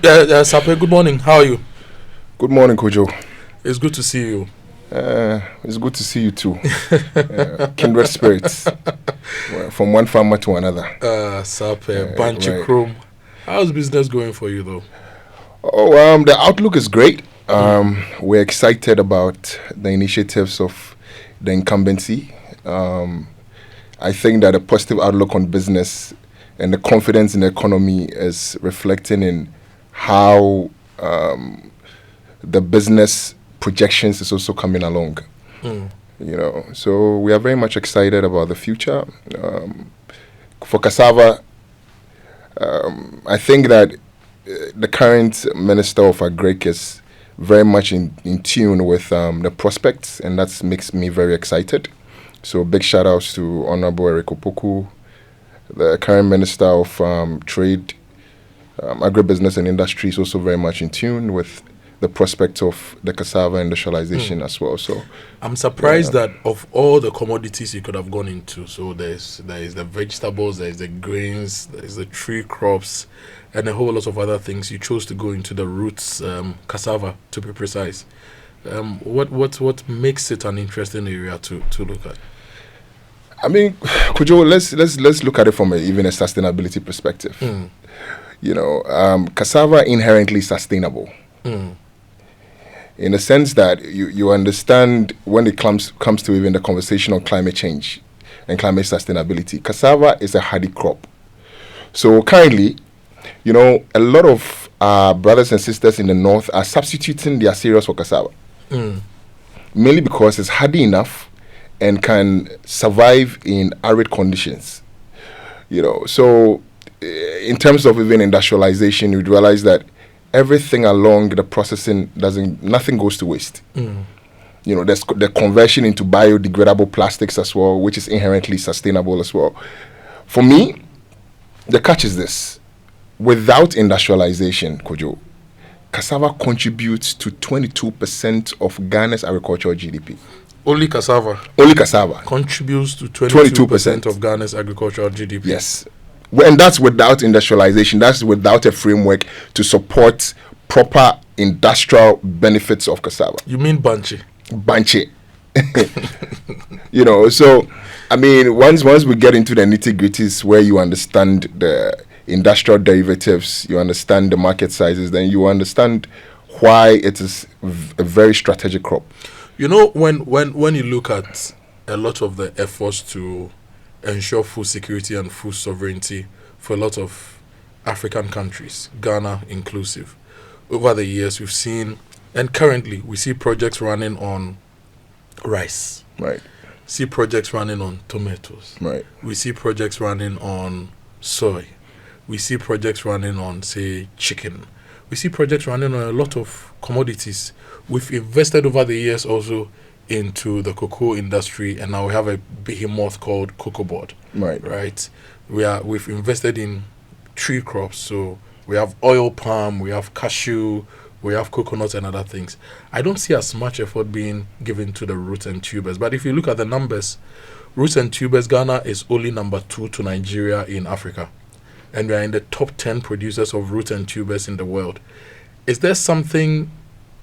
Sarpei, good morning. How are you? Good morning, Kojo. It's good to see you. It's good to see you too. Kindred spirits. From one farmer to another. Sarpei, Banchi Chrome. How's business going for you, though? Oh, the outlook is great. We're excited about the initiatives of the incumbency. I think that a positive outlook on business and the confidence in the economy is reflecting in how the business projections is also coming along. So we are very much excited about the future. For cassava, I think that the current Minister of Agric is very much in tune with the prospects, and that makes me very excited. So big shout outs to Honorable Eric Opoku, the current Minister of Trade, Agribusiness and Industry is also very much in tune with the prospect of the cassava industrialization as well. So I'm surprised that of all the commodities you could have gone into, so there is the vegetables, there is the grains, there is the tree crops, and a whole lot of other things, you chose to go into the roots, cassava to be precise. What makes it an interesting area to look at? I mean, Kojo, let's look at it from even a sustainability perspective. Cassava inherently sustainable. In the sense that you understand when it comes to even the conversation on climate change and climate sustainability, cassava is a hardy crop. So currently, a lot of our brothers and sisters in the north are substituting their cereals for cassava. Mainly because it's hardy enough and can survive in arid conditions. So in terms of even industrialization, you'd realize that everything along the processing nothing goes to waste. There's the conversion into biodegradable plastics as well, which is inherently sustainable as well. For me, the catch is this: without industrialization, Kojo, cassava contributes to 22% of Ghana's agricultural GDP. Only cassava contributes to 22% of Ghana's agricultural GDP. Yes. And that's without industrialization. That's without a framework to support proper industrial benefits of cassava. You mean Banchi? Banchi. So, I mean, once we get into the nitty-gritties where you understand the industrial derivatives, you understand the market sizes, then you understand why it is a very strategic crop. When you look at a lot of the efforts to ensure food security and food sovereignty for a lot of African countries, Ghana inclusive, over the years we've seen, and currently we see projects running on rice. Right. See projects running on tomatoes. Right. We see projects running on soy. We see projects running on, say, chicken. We see projects running on a lot of commodities. We've invested over the years also into the cocoa industry, and now we have a behemoth called Cocoa Board. Right. We've invested in tree crops, so we have oil palm, we have cashew, we have coconuts and other things. I don't see as much effort being given to the roots and tubers, but if you look at the numbers, roots and tubers, Ghana is only number 2 to Nigeria in Africa, and we are in the top 10 producers of roots and tubers in the world. Is there something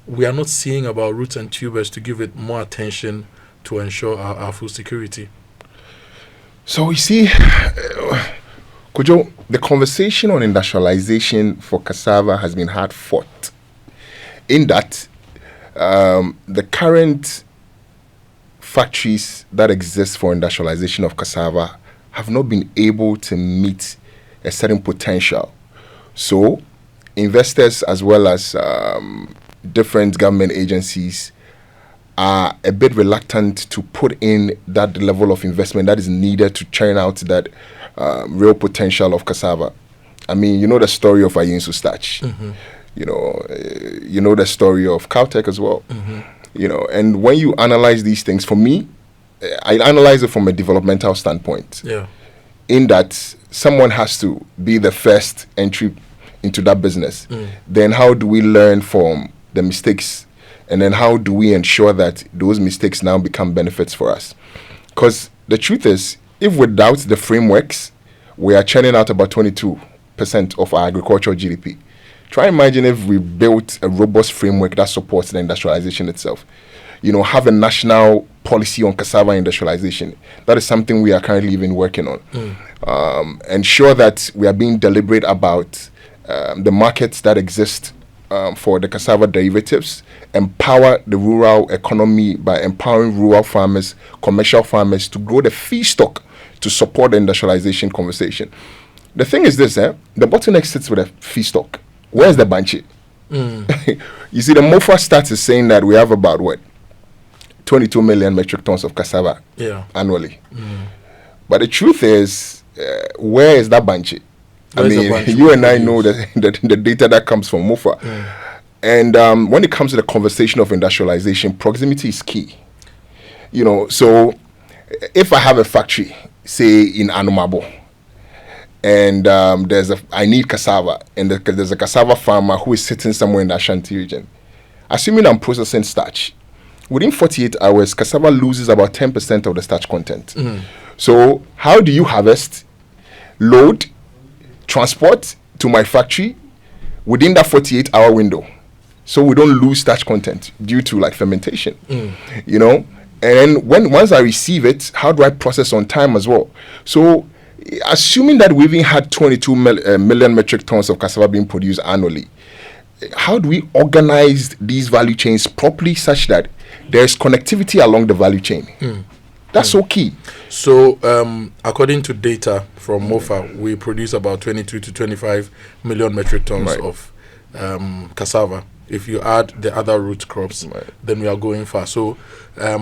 we are not seeing about roots and tubers to give it more attention to ensure our food security? So you see, Kojo, the conversation on industrialization for cassava has been hard fought. In that, the current factories that exist for industrialization of cassava have not been able to meet a certain potential. So investors as well as different government agencies are a bit reluctant to put in that level of investment that is needed to churn out that real potential of cassava. I mean, the story of Ayinsu Starch. The story of Caltech as well. And when you analyze these things, for me, I analyze it from a developmental standpoint. Yeah. In that someone has to be the first entry into that business. Then how do we learn from the mistakes, and then how do we ensure that those mistakes now become benefits for us? Because the truth is, if without the frameworks, we are churning out about 22% of our agricultural GDP. Try imagine if we built a robust framework that supports the industrialization itself. Have a national policy on cassava industrialization. That is something we are currently even working on. Ensure that we are being deliberate about the markets that exist for the cassava derivatives. Empower the rural economy by empowering rural farmers, commercial farmers to grow the feedstock to support the industrialization conversation. The thing is this, the bottleneck sits with the feedstock. Where's the banchi? You see, the MOFA stats is saying that we have about 22 million metric tons of cassava annually. But the truth is, where is that banchi? You and I know the data that comes from MOFA. And when it comes to the conversation of industrialization, proximity is key. So if I have a factory, say in Anumabo, and I need cassava, and there's a cassava farmer who is sitting somewhere in the Ashanti region. Assuming I'm processing starch, within 48 hours, cassava loses about 10% of the starch content. So how do you harvest, load, transport to my factory within that 48-hour window, so we don't lose starch content due to fermentation? And then once I receive it, how do I process on time as well? So assuming that we even had 22 million metric tons of cassava being produced annually, how do we organize these value chains properly such that there's connectivity along the value chain? That's so key. So according to data from MOFA, we produce about 22 to 25 million metric tons of cassava. If you add the other root crops, then we are going far. So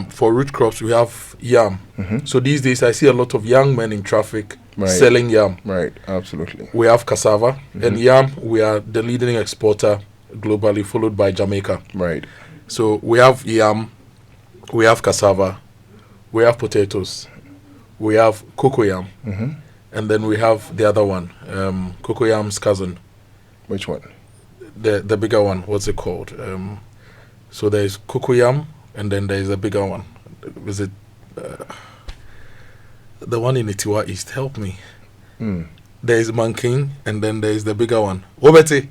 for root crops, we have yam. So these days, I see a lot of young men in traffic selling yam. Right, absolutely. We have cassava. And yam, we are the leading exporter globally, followed by Jamaica. Right. So we have yam, we have cassava, we have potatoes, we have cocoyam, and then we have the other one, cocoyam's cousin. Which one? The bigger one. What's it called? So there's cocoyam, and then there's a bigger one. Is it the one in Itiwa East? Help me. There's manking, and then there's the bigger one. Obeti.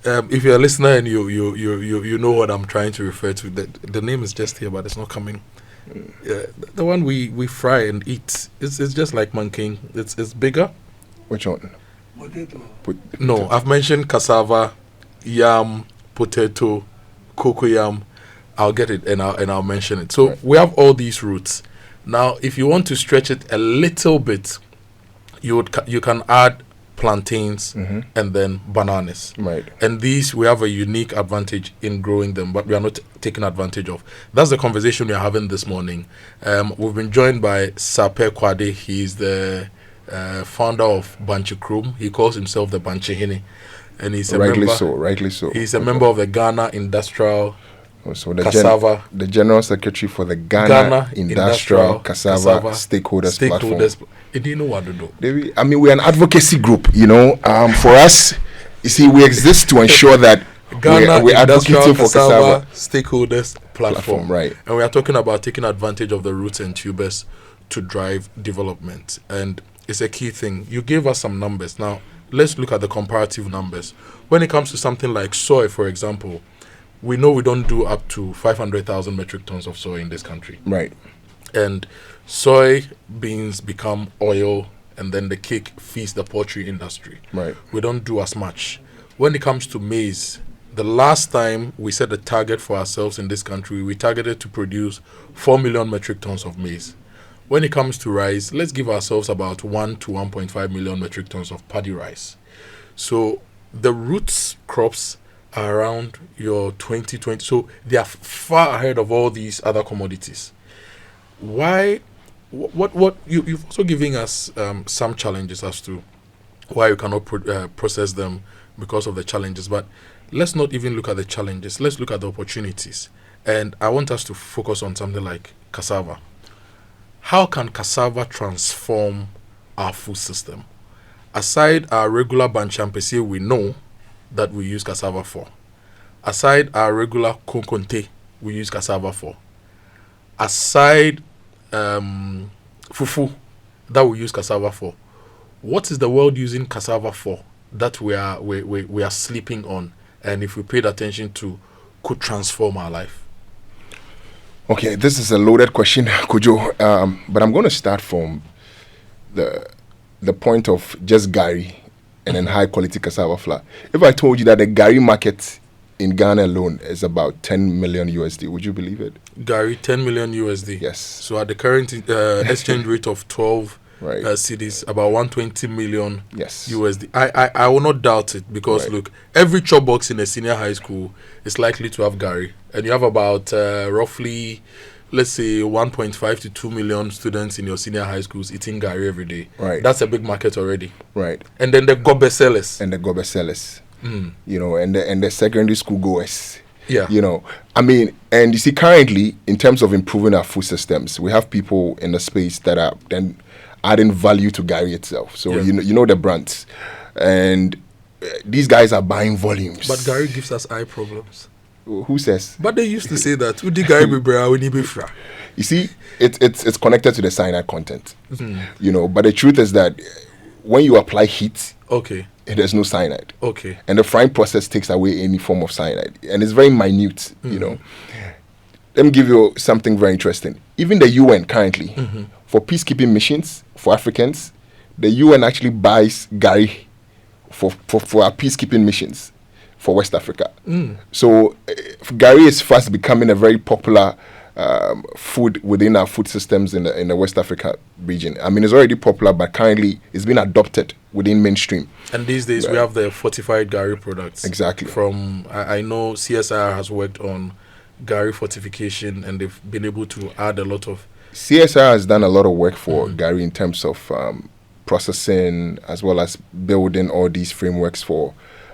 If you're a listener and you know what I'm trying to refer to, the name is just here, but it's not coming. The one we fry and eat, it's just like manking. It's bigger. Which one? No, I've mentioned cassava, yam, potato, cocoyam. I'll get it and I'll mention it. So we have all these roots. Now, if you want to stretch it a little bit, you can add plantains and then bananas. Right. And these, we have a unique advantage in growing them, but we are not taking advantage of. That's the conversation we are having this morning. We've been joined by Sarpei Kwadey. He's the founder of Banchi Krum. He calls himself the Banchi Hini. And he's a rightly member, so. He's a member of the Ghana Industrial So Cassava. the General Secretary for the Ghana Industrial Cassava Stakeholders Platform. Do you know what to do? We're an advocacy group, for us, you see, we exist to ensure that we're advocating for Cassava Stakeholders Platform. Right. And we are talking about taking advantage of the roots and tubers to drive development. And it's a key thing. You gave us some numbers. Now, let's look at the comparative numbers. When it comes to something like soy, for example, we know we don't do up to 500,000 metric tons of soy in this country. Right. And soy beans become oil, and then the cake feeds the poultry industry. Right. We don't do as much. When it comes to maize, the last time we set a target for ourselves in this country, we targeted to produce 4 million metric tons of maize. When it comes to rice, let's give ourselves about 1 to 1.5 million metric tons of paddy rice. So the roots crops are around your 2020. So they are far ahead of all these other commodities. Why? What you've also giving us some challenges as to why you cannot process them because of the challenges. But let's not even look at the challenges. Let's look at the opportunities. And I want us to focus on something like cassava. How can cassava transform our food system? Aside our regular banchampesi, we know that we use cassava for. Aside our regular konkonte, we use cassava for. Aside fufu, that we use cassava for. What is the world using cassava for that we are sleeping on, and if we paid attention to, could transform our life? Okay, this is a loaded question, Kojo. But I'm going to start from the point of just gari and then high quality cassava flour. If I told you that the gari market in Ghana alone is about 10 million USD, would you believe it? Gari, 10 million USD. Yes. So at the current exchange rate of 12 Right. cedis, about 120 million Yes. USD. I will not doubt it, because Right. look, every chop box in a senior high school is likely to have gari, and you have about roughly, let's say, 1.5 to 2 million students in your senior high schools eating gari every day. Right. That's a big market already. Right. And then the gobe sellers. And the gobe sellers, you know, and the secondary school goers. Yeah. You know, I mean, and you see, currently, in terms of improving our food systems, we have people in the space that are then adding value to gari itself. So, you know the brands. And these guys are buying volumes. But gari gives us eye problems. Who says? But they used to say that. Udi gari be bra, we need be fra. You see, it's connected to the cyanide content. You know, but the truth is that when you apply heat, Okay. there's no cyanide. Okay. And the frying process takes away any form of cyanide. And it's very minute, you know. Let me give you something very interesting. Even the UN currently, for peacekeeping missions for Africans, the UN actually buys gari for our peacekeeping missions for West Africa. So gari is fast becoming a very popular food within our food systems in the West Africa region. I mean, it's already popular, but currently it's been adopted within mainstream. And these days we have the fortified gari products. Exactly. From I know CSR has worked on gari fortification, and they've been able to add a lot of. CSR has done a lot of work for gari in terms of processing, as well as building all these frameworks for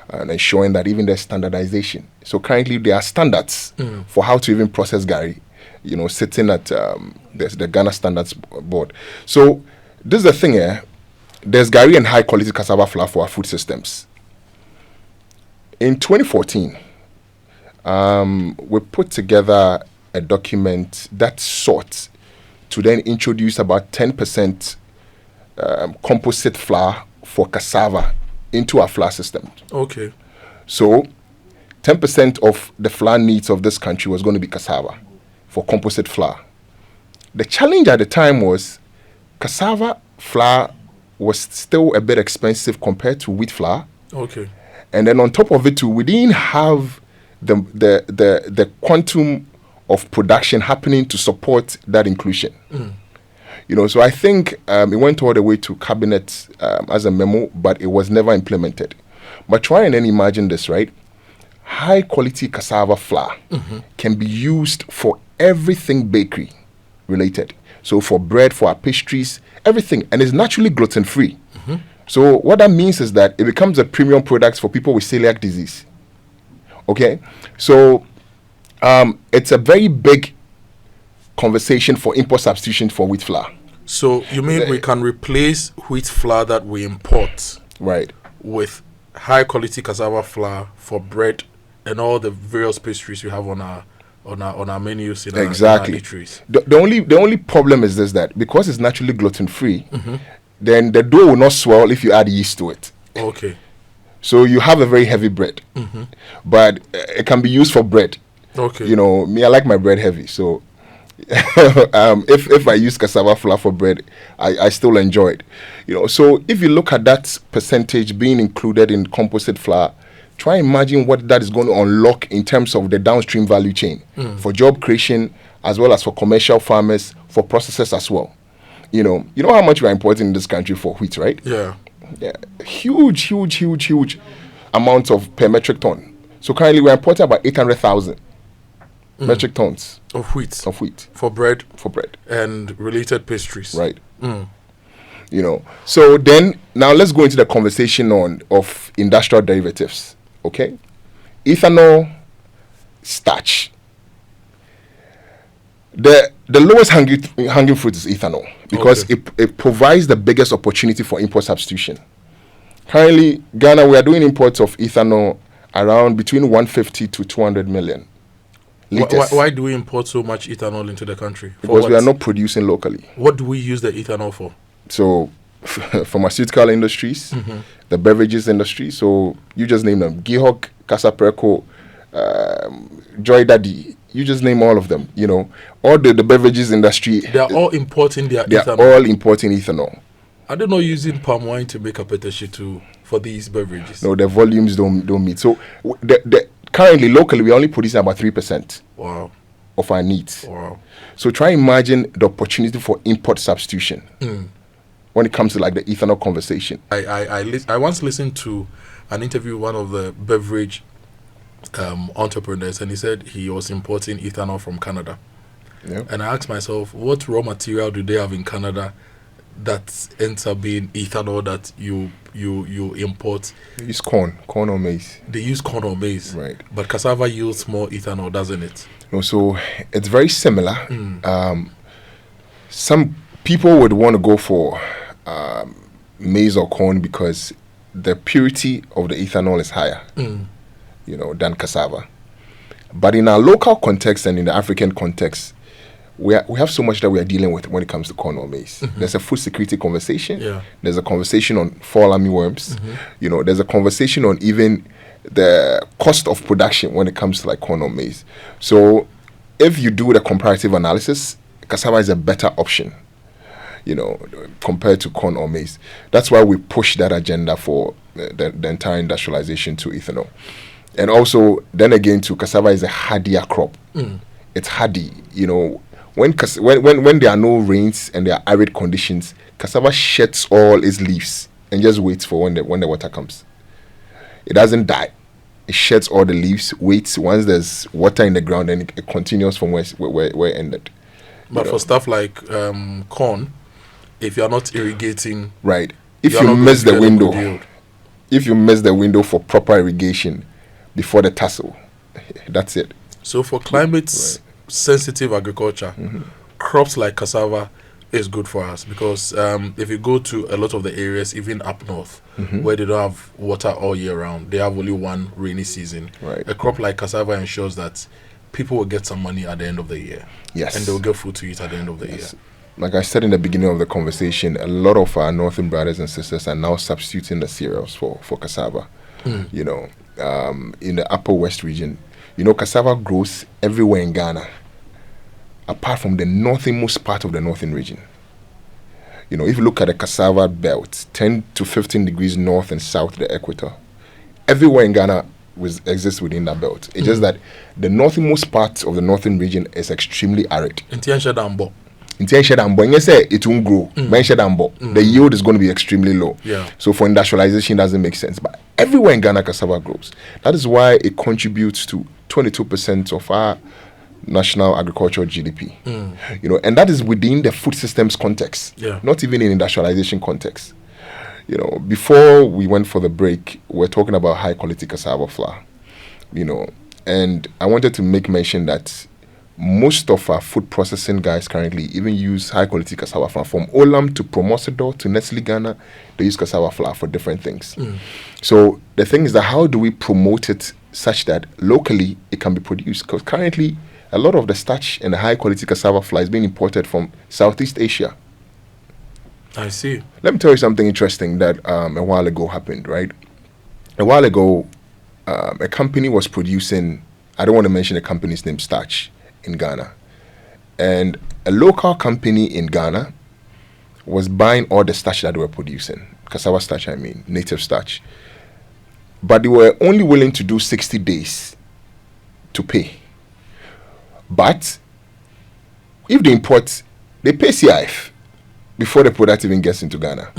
and ensuring that even there's standardization. So currently there are standards for how to even process gari, you know, sitting at the Ghana Standards Board. So this is the thing here. There's gari and high quality cassava flour for our food systems. In 2014, we put together a document that sought to then introduce about 10% composite flour for cassava into our flour system. Okay. So 10% of the flour needs of this country was going to be cassava for composite flour. The challenge at the time was cassava flour was still a bit expensive compared to wheat flour. Okay. And then on top of it too, we didn't have the quantum of production happening to support that inclusion. You know, so I think it went all the way to cabinet as a memo, but it was never implemented. But try and then imagine this, right? High quality cassava flour can be used for everything bakery related. So for bread, for our pastries, everything. And it's naturally gluten-free. So what that means is that it becomes a premium product for people with celiac disease. Okay? So it's a very big conversation for import substitution for wheat flour. So you mean we can replace wheat flour that we import, right, with high quality cassava flour for bread and all the various pastries we have on our menus in exactly. our eateries? The only problem is this, that because it's naturally gluten free, then the dough will not swell if you add yeast to it. Okay. So you have a very heavy bread, but it can be used for bread. Okay. You know, me, I like my bread heavy, so if I use cassava flour for bread, I still enjoy it. You know, so if you look at that percentage being included in composite flour, try and imagine what that is going to unlock in terms of the downstream value chain for job creation, as well as for commercial farmers, for processors as well. You know how much we are importing in this country for wheat, right? Yeah. Huge amounts of per metric ton. So currently we're importing about 800,000 metric tons of wheat for bread and related pastries. Right. You know. So then now let's go into the conversation of industrial derivatives. Okay. Ethanol, starch. The lowest hanging fruit is ethanol, because it provides the biggest opportunity for import substitution. Currently, Ghana, we are doing imports of ethanol around between 150 to 200 million liters. Why do we import so much ethanol into the country? Because we are not producing locally. What do we use the ethanol for? So pharmaceutical industries, the beverages industry. So you just name them: Gihok, Cassava, Joy Daddy. You just name all of them. You know, all the beverages industry. They are all importing their They ethanol. are all importing ethanol. Are they not using palm wine to make a petashi for these beverages? No, the volumes don't meet. So currently, locally, we're only producing about 3%. Wow. Of our needs. Wow. So try and imagine the opportunity for import substitution when it comes to like the ethanol conversation. I once listened to an interview with one of the beverage entrepreneurs, and he said he was importing ethanol from Canada. Yep. And I asked myself, what raw material do they have in Canada that ends up being ethanol that you import? They use corn or maize. They use corn or maize. Right. But cassava yields more ethanol, doesn't it? No, so it's very similar. Some people would want to go for maize or corn because the purity of the ethanol is higher, than cassava. But in our local context and in the African context, we have so much that we are dealing with when it comes to corn or maize. There's a food security conversation. Yeah. There's a conversation on fall armyworms. There's a conversation on even the cost of production when it comes to like corn or maize. So if you do the comparative analysis, cassava is a better option, compared to corn or maize. That's why we push that agenda for the entire industrialization to ethanol. And also, then again, cassava is a hardier crop. It's hardy, When there are no rains and there are arid conditions, cassava sheds all its leaves and just waits for when the water comes. It doesn't die. It sheds all the leaves, waits. Once there's water in the ground, then it continues from where it ended. But for stuff like corn, if you're not irrigating, right? If you miss the window for proper irrigation before the tassel, that's it. So for climate sensitive agriculture, crops like cassava is good for us because if you go to a lot of the areas, even up north, where they don't have water all year round, they have only one rainy season. Right. A crop like cassava ensures that people will get some money at the end of the year. Yes. And they'll get food to eat at the end of the year. Like I said in the beginning of the conversation, a lot of our northern brothers and sisters are now substituting the cereals for cassava. In the upper west region, cassava grows everywhere in Ghana, apart from the northernmost part of the northern region. If you look at the cassava belt, 10 to 15 degrees north and south of the equator, everywhere in Ghana exists within that belt. It's just that the northernmost part of the northern region is extremely arid. It won't grow. The yield is going to be extremely low. Yeah. So for industrialization, it doesn't make sense. But everywhere in Ghana, cassava grows. That is why it contributes to 22% of our national agricultural GDP. And that is within the food systems context, not even in industrialization context. Before we went for the break, we're talking about high quality cassava flour, and I wanted to make mention that most of our food processing guys currently even use high quality cassava flour. From Olam to Promosidor to Nestle Ghana, they use cassava flour for different things. So the thing is that how do we promote it such that locally it can be produced? Because currently a lot of the starch and the high quality cassava flour is being imported from Southeast Asia. I see. Let me tell you something interesting that a while ago happened, right? A while ago, a company was producing, I don't want to mention the company's name, Starch, in Ghana. And a local company in Ghana was buying all the starch that they were producing. Cassava starch, native starch. But they were only willing to do 60 days to pay. But if they import, they pay CIF before the product even gets into Ghana.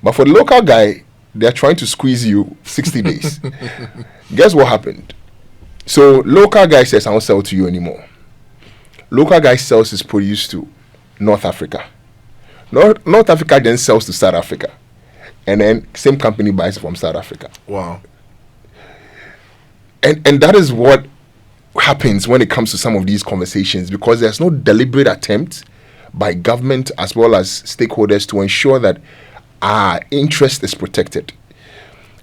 But for the local guy, they're trying to squeeze you 60 days. Guess what happened? So local guy says, I won't sell to you anymore. Local guy sells his produce to North Africa. North Africa then sells to South Africa. And then same company buys from South Africa. Wow. And that is what happens when it comes to some of these conversations, because there's no deliberate attempt by government as well as stakeholders to ensure that our interest is protected.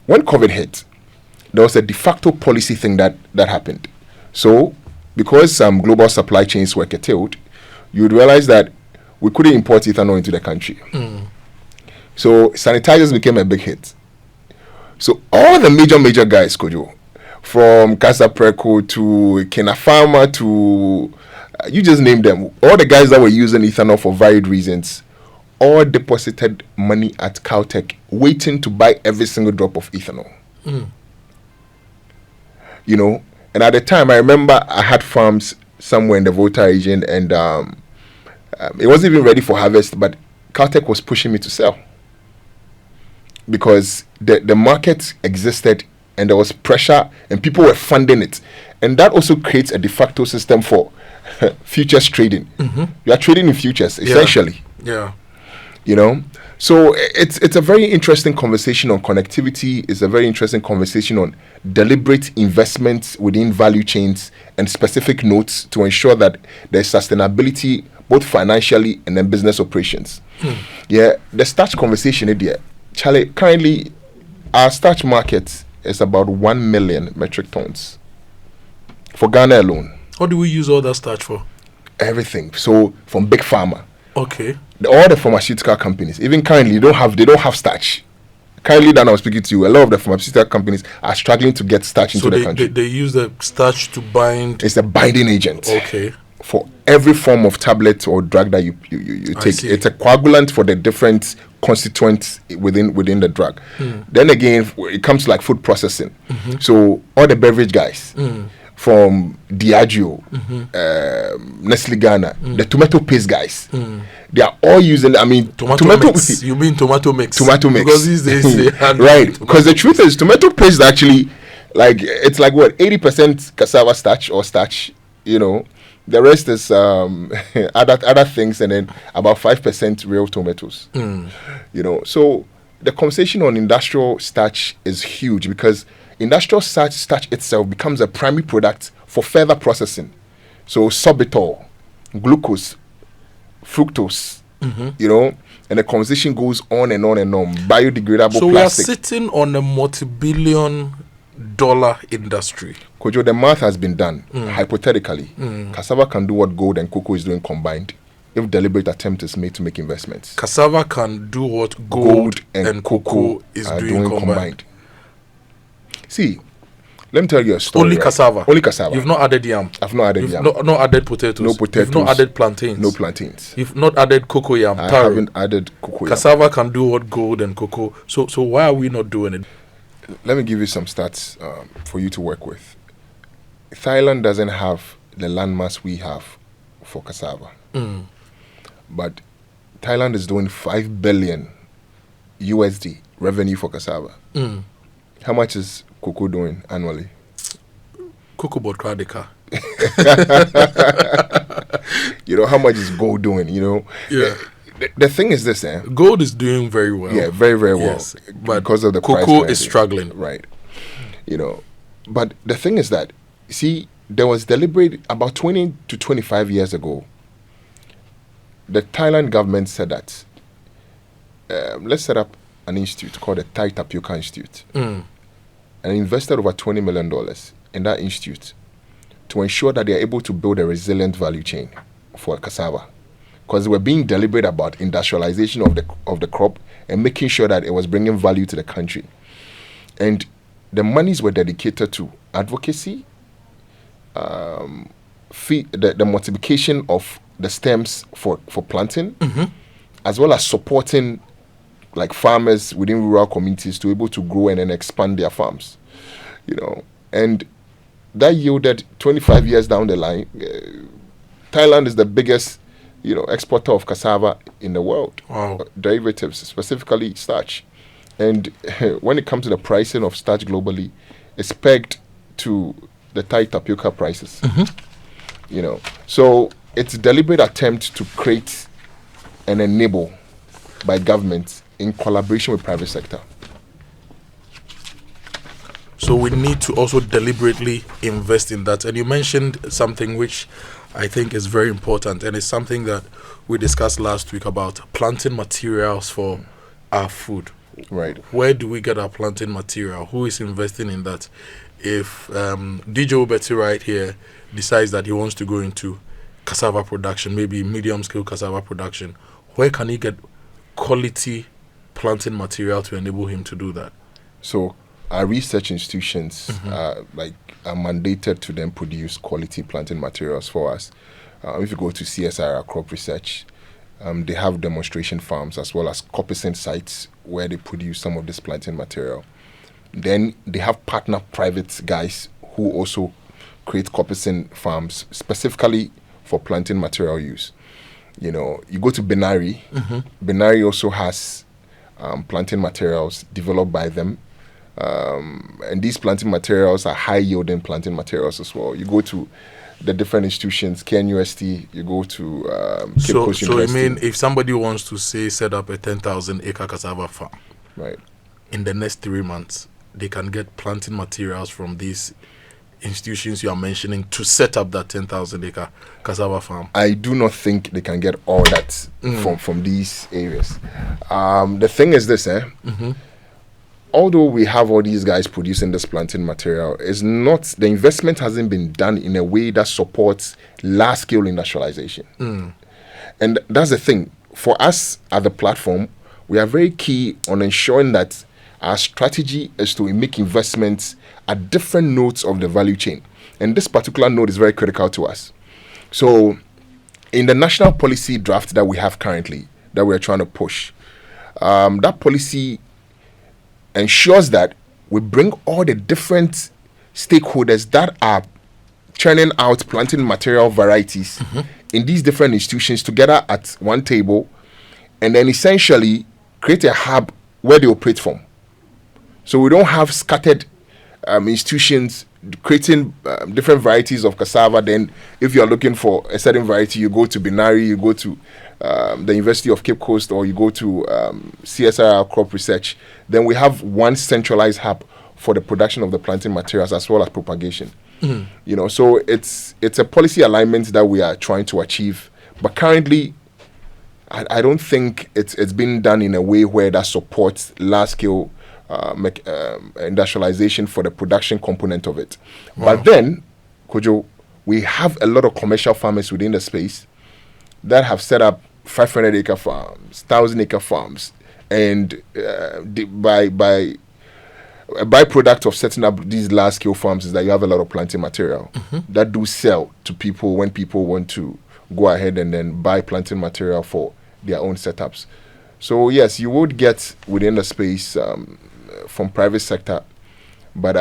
When COVID hit, there was a de facto policy thing that happened. So, because some global supply chains were curtailed, you would realize that we couldn't import ethanol into the country. So sanitizers became a big hit. So all the major guys, Kojo, from Cassava to Pharma to you just name them, all the guys that were using ethanol for varied reasons, all deposited money at Caltech, waiting to buy every single drop of ethanol. You know, and at the time, I remember I had farms somewhere in the Volta region, and it wasn't even ready for harvest, but Caltech was pushing me to sell because the market existed and there was pressure and people were funding it. And that also creates a de facto system for futures trading. You are trading in futures, essentially. Yeah. You know, so it's a very interesting conversation on connectivity. It's a very interesting conversation on deliberate investments within value chains and specific notes to ensure that there's sustainability both financially and then business operations. Yeah, the starch conversation idea, Charlie. Currently, our starch market is about 1 million metric tons for Ghana alone. What do we use all that starch for? Everything. So from big pharma. Okay. All the pharmaceutical companies, even currently, they don't have starch. Currently, that I'm speaking to you, a lot of the pharmaceutical companies are struggling to get starch into the country. They use the starch to bind. It's a binding agent. Okay. For every form of tablet or drug that you take, it's a coagulant for the different constituents within the drug. Then again, it comes to like food processing. So all the beverage guys. From Diageo, Nestle Ghana, the tomato paste guys, they are all using. I mean, tomato mix. You mean tomato mix? Tomato mix. Because these days they had right. Because the truth is, tomato paste actually, like it's like what 80% cassava starch or starch. You know, the rest is other things, and then about 5% real tomatoes. You know, so the conversation on industrial starch is huge because industrial starch itself becomes a primary product for further processing. So sorbitol, glucose, fructose, you know, and the conversation goes on and on and on. Biodegradable so plastic. We are sitting on a multi-billion-dollar industry. Kojo, the math has been done. Hypothetically, cassava can do what gold and cocoa is doing combined if deliberate attempt is made to make investments. Cassava can do what gold and cocoa is doing combined. See, let me tell you a story. Only cassava. Only cassava. You've not added yam. I've not added yam. Not added potatoes. No potatoes. You've not added plantains. No plantains. You've not added cocoa yam. I haven't added cocoa yam. Cassava can do what gold and cocoa. So why are we not doing it? Let me give you some stats for you to work with. Thailand doesn't have the landmass we have for cassava. But Thailand is doing 5 billion USD revenue for cassava. How much is cocoa doing annually? Cocoa Boateng. You know, how much is gold doing? You know, the thing is this, gold is doing very well. Yeah, very, very well. Yes, but because of the cocoa is struggling. Right. You know, but the thing is that, see, there was deliberate about 20 to 25 years ago. The Thailand government said that let's set up an institute called the Thai Tapioca Institute. And invested over $20 million in that institute to ensure that they are able to build a resilient value chain for cassava. Because they were being deliberate about industrialization of the crop and making sure that it was bringing value to the country. And the monies were dedicated to advocacy, the multiplication of the stems for planting, as well as supporting like farmers within rural communities to be able to grow and then expand their farms, you know. And that yielded 25 years down the line. Thailand is the biggest, you know, exporter of cassava in the world. Wow. Derivatives, specifically starch. And when it comes to the pricing of starch globally, it's pegged to the Thai tapioca prices. You know, so it's a deliberate attempt to create and enable by governments in collaboration with private sector. So we need to also deliberately invest in that. And you mentioned something which I think is very important, and it's something that we discussed last week about planting materials for our food. Right. Where do we get our planting material? Who is investing in that? If DJ Betty right here decides that he wants to go into cassava production, maybe medium scale cassava production, where can he get quality planting material to enable him to do that? So our research institutions are mandated to then produce quality planting materials for us. If you go to CSIR crop research, they have demonstration farms as well as coppicing sites where they produce some of this planting material. Then they have partner private guys who also create coppicing farms specifically for planting material use. You go to Benari. Benari also has planting materials developed by them. And these planting materials are high yielding planting materials as well. You go to the different institutions, KNUST, you go to Cape Coast So University. I mean, if somebody wants to set up a 10,000 acre cassava farm, right, in the next 3 months, they can get planting materials from these institutions you are mentioning to set up that 10,000 acre cassava farm. I do not think they can get all that from these areas. The thing is this, although we have all these guys producing this planting material, the investment hasn't been done in a way that supports large-scale industrialization. And that's the thing. For us at the platform, we are very key on ensuring that our strategy is to make investments at different nodes of the value chain. And this particular node is very critical to us. So in the national policy draft that we have currently, that we're trying to push, that policy ensures that we bring all the different stakeholders that are churning out planting material varieties in these different institutions together at one table, and then essentially create a hub where they operate from. So we don't have scattered institutions creating different varieties of cassava. Then if you're looking for a certain variety, you go to Binari, you go to the University of Cape Coast, or you go to CSIR crop research. Then we have one centralized hub for the production of the planting materials as well as propagation. So it's a policy alignment that we are trying to achieve. But currently, I don't think it's been done in a way where that supports large-scale industrialization for the production component of it. Wow. But then, Kojo, we have a lot of commercial farmers within the space that have set up 500-acre farms, 1,000-acre farms, and by a byproduct of setting up these large-scale farms is that you have a lot of planting material that do sell to people when people want to go ahead and then buy planting material for their own setups. So yes, you would get within the space from private sector, but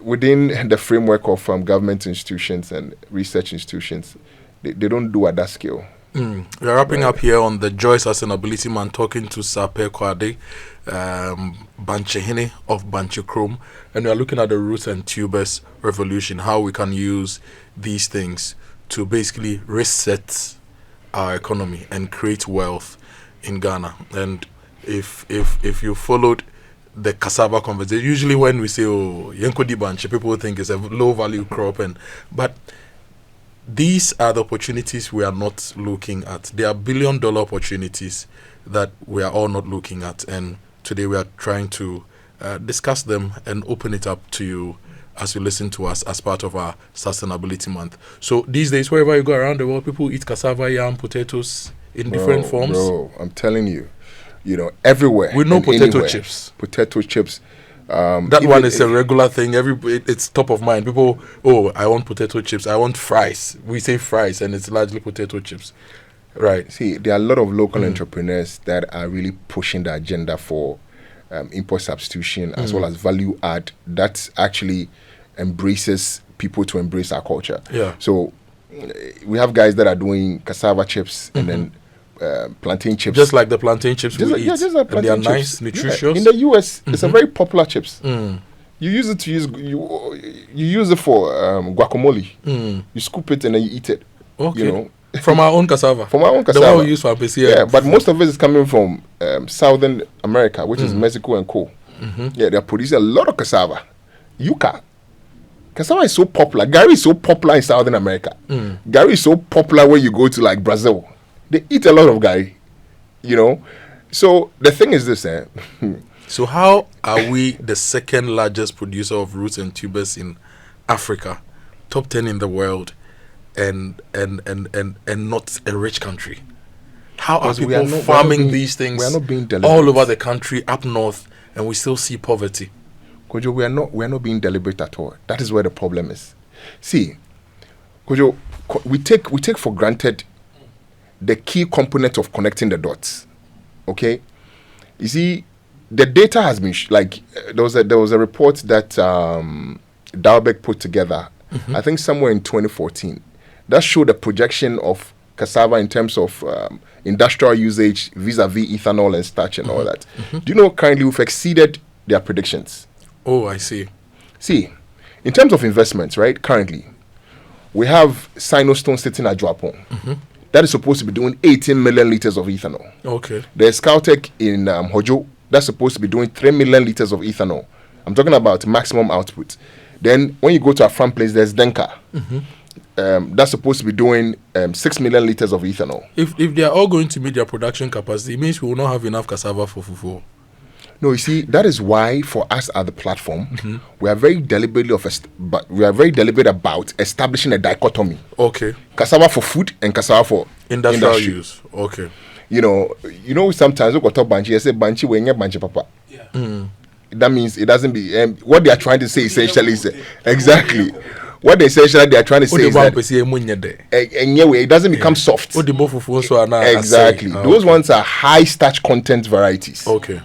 within the framework of government institutions and research institutions, they don't do at that scale. We're wrapping up here on the Joy Sustainability Man, talking to Sarpei Kwadey, Banchehine of Banchekrom, and we are looking at the roots and tubers revolution, how we can use these things to basically reset our economy and create wealth in Ghana. And if you followed the cassava conversation, usually when we say Yenkodi Banche, people think it's a low value crop, but these are the opportunities we are not looking at. There are billion-dollar opportunities that we are all not looking at, and today we are trying to discuss them and open it up to you as you listen to us as part of our Sustainability Month. So these days, wherever you go around the world, people eat cassava, yam, potatoes in different forms. Bro, I'm telling you, everywhere. We know potato chips. Potato chips. That one is a regular thing. It's top of mind. People, I want potato chips. I want fries. We say fries, and it's largely potato chips. Right. See, there are a lot of local entrepreneurs that are really pushing the agenda for import substitution as well as value add that actually embraces people to embrace our culture. Yeah. So we have guys that are doing cassava chips and then plantain chips. Just like the plantain chips we eat. Just like and they are nice, nutritious. Yeah. In the US, it's a very popular chips. You use it to you use it for guacamole. You scoop it and then you eat it. Okay. From our own cassava. From our own cassava. The one we use for APC. Yeah, but most of it is coming from Southern America, which is Mexico and co. Yeah, they're producing a lot of cassava. Yuca. Cassava is so popular. Gari is so popular in Southern America. Gari is so popular when you go to like Brazil. They eat a lot of gari, So the thing is this, So how are we the second largest producer of roots and tubers in Africa, top 10 in the world, and not a rich country? How are Because people farming these things we are not being deliberate. all over the country up north, and we still see poverty? Kojo, we are not being deliberate at all. That is where the problem is. See, Kojo, we take for granted the key component of connecting the dots. Okay, you see, the data has been there was a report that Dalbeck put together. I think somewhere in 2014, that showed a projection of cassava in terms of industrial usage vis-a-vis ethanol and starch and all that. Do you know currently we've exceeded their predictions? Oh, I see. See, in terms of investments, right? Currently, we have Sinostone sitting at Joapon. That is supposed to be doing 18 million liters of ethanol. Okay. There's Caltech in Hojo. That's supposed to be doing 3 million liters of ethanol. I'm talking about maximum output. Then when you go to our front place, there's Denka. That's supposed to be doing 6 million liters of ethanol. If they are all going to meet their production capacity, it means we will not have enough cassava for fufu. No, you see, that is why for us at the platform, we are very deliberate about establishing a dichotomy. Okay. Cassava for food and cassava for Industrial use. Okay. You know, sometimes we go to banchi, I say banchi, we ain't banchi papa. Yeah. That means it doesn't be what they are trying to say essentially is exactly what they are trying to say is that anyway, it doesn't become soft. Exactly. Those ones are high starch content varieties. Okay.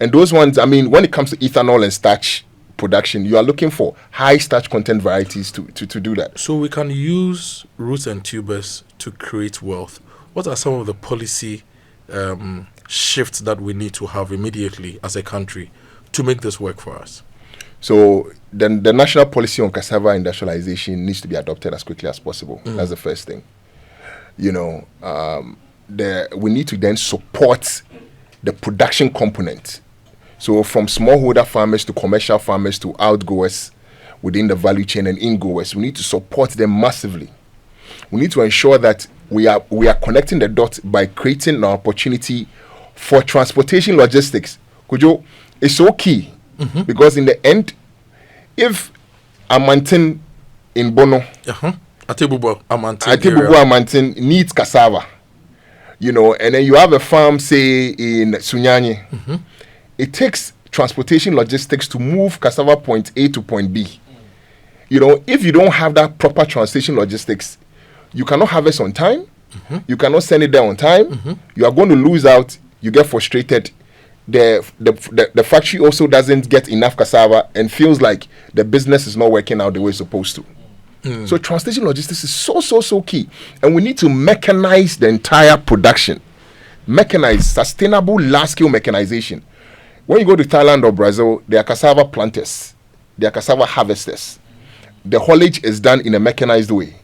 And those ones, I mean, when it comes to ethanol and starch production, you are looking for high starch content varieties to do that. So we can use roots and tubers to create wealth. What are some of the policy shifts that we need to have immediately as a country to make this work for us? So the national policy on cassava industrialization needs to be adopted as quickly as possible. That's the first thing. We need to then support the production component. So from smallholder farmers to commercial farmers to outgoers within the value chain and ingoers, we need to support them massively. We need to ensure that we are connecting the dots by creating an opportunity for transportation logistics. Kojo, it's so key because in the end, if a mountain in Bono, Atebubu Amantin needs cassava, and then you have a farm, say, in Sunyani, it takes transportation logistics to move cassava point A to point B. If you don't have that proper transportation logistics, you cannot harvest on time, you cannot send it there on time, you are going to lose out, you get frustrated. The factory also doesn't get enough cassava and feels like the business is not working out the way it's supposed to. So transportation logistics is so key, and we need to mechanize the entire production. Mechanize sustainable large-scale mechanization. When you go to Thailand or Brazil, they are cassava planters, they are cassava harvesters. The haulage is done in a mechanized way.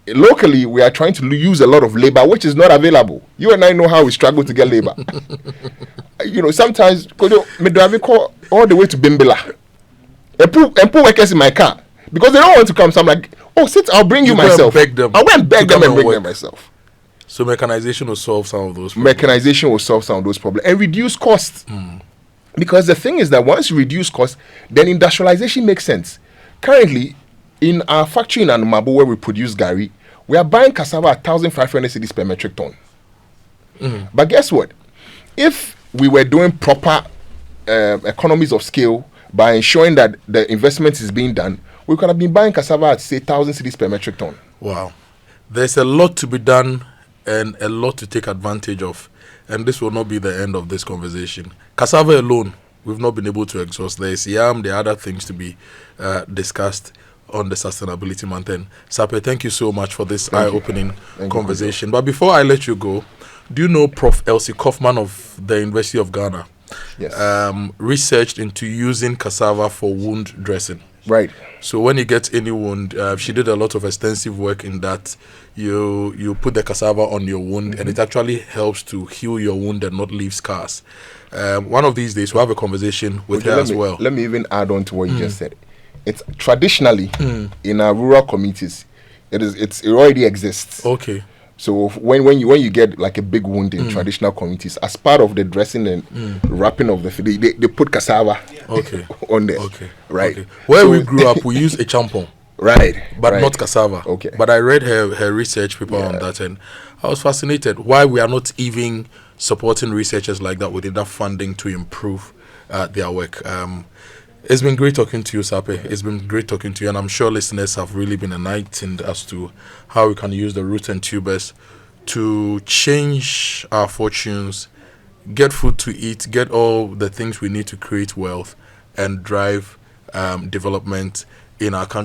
Locally, we are trying to use a lot of labor, which is not available. You and I know how we struggle to get labor. Sometimes me drive all the way to Bimbila and put workers in my car because they don't want to come. So I'm like, sit, I'll bring you myself. I'll go and beg them and bring them myself. So mechanization will solve some of those problems. Mechanization will solve some of those problems and reduce costs. Because the thing is that once you reduce costs, then industrialization makes sense. Currently, in our factory in Anumabu where we produce gari, we are buying cassava at 1,500 cedis per metric ton. But guess what? If we were doing proper economies of scale by ensuring that the investment is being done, we could have been buying cassava at, say, 1,000 cedis per metric ton. Wow. There's a lot to be done and a lot to take advantage of. And this will not be the end of this conversation. Cassava alone, we've not been able to exhaust. There's yam, there are other things to be discussed on the Sustainability Mountain. Sarpei, thank you so much for this eye-opening conversation. But before I let you go, do you know Prof. Elsie Kaufman of the University of Ghana? Yes. Researched into using cassava for wound dressing. Right. So when you get any wound, she did a lot of extensive work in that. You put the cassava on your wound, and it actually helps to heal your wound and not leave scars. One of these days, we'll have a conversation with her as well. Let me even add on to what you just said. It's traditionally in our rural communities, it already exists. Okay. So when you get like a big wound in traditional communities, as part of the dressing and wrapping of the food, they put cassava on there. Okay. Right. Okay. Where we grew up, we used a champon. Right. But not cassava. Okay. But I read her research paper on that, and I was fascinated why we are not even supporting researchers like that with enough funding to improve their work. It's been great talking to you, Sarpei. It's been great talking to you, and I'm sure listeners have really been enlightened as to how we can use the roots and tubers to change our fortunes, get food to eat, get all the things we need to create wealth and drive development in our country.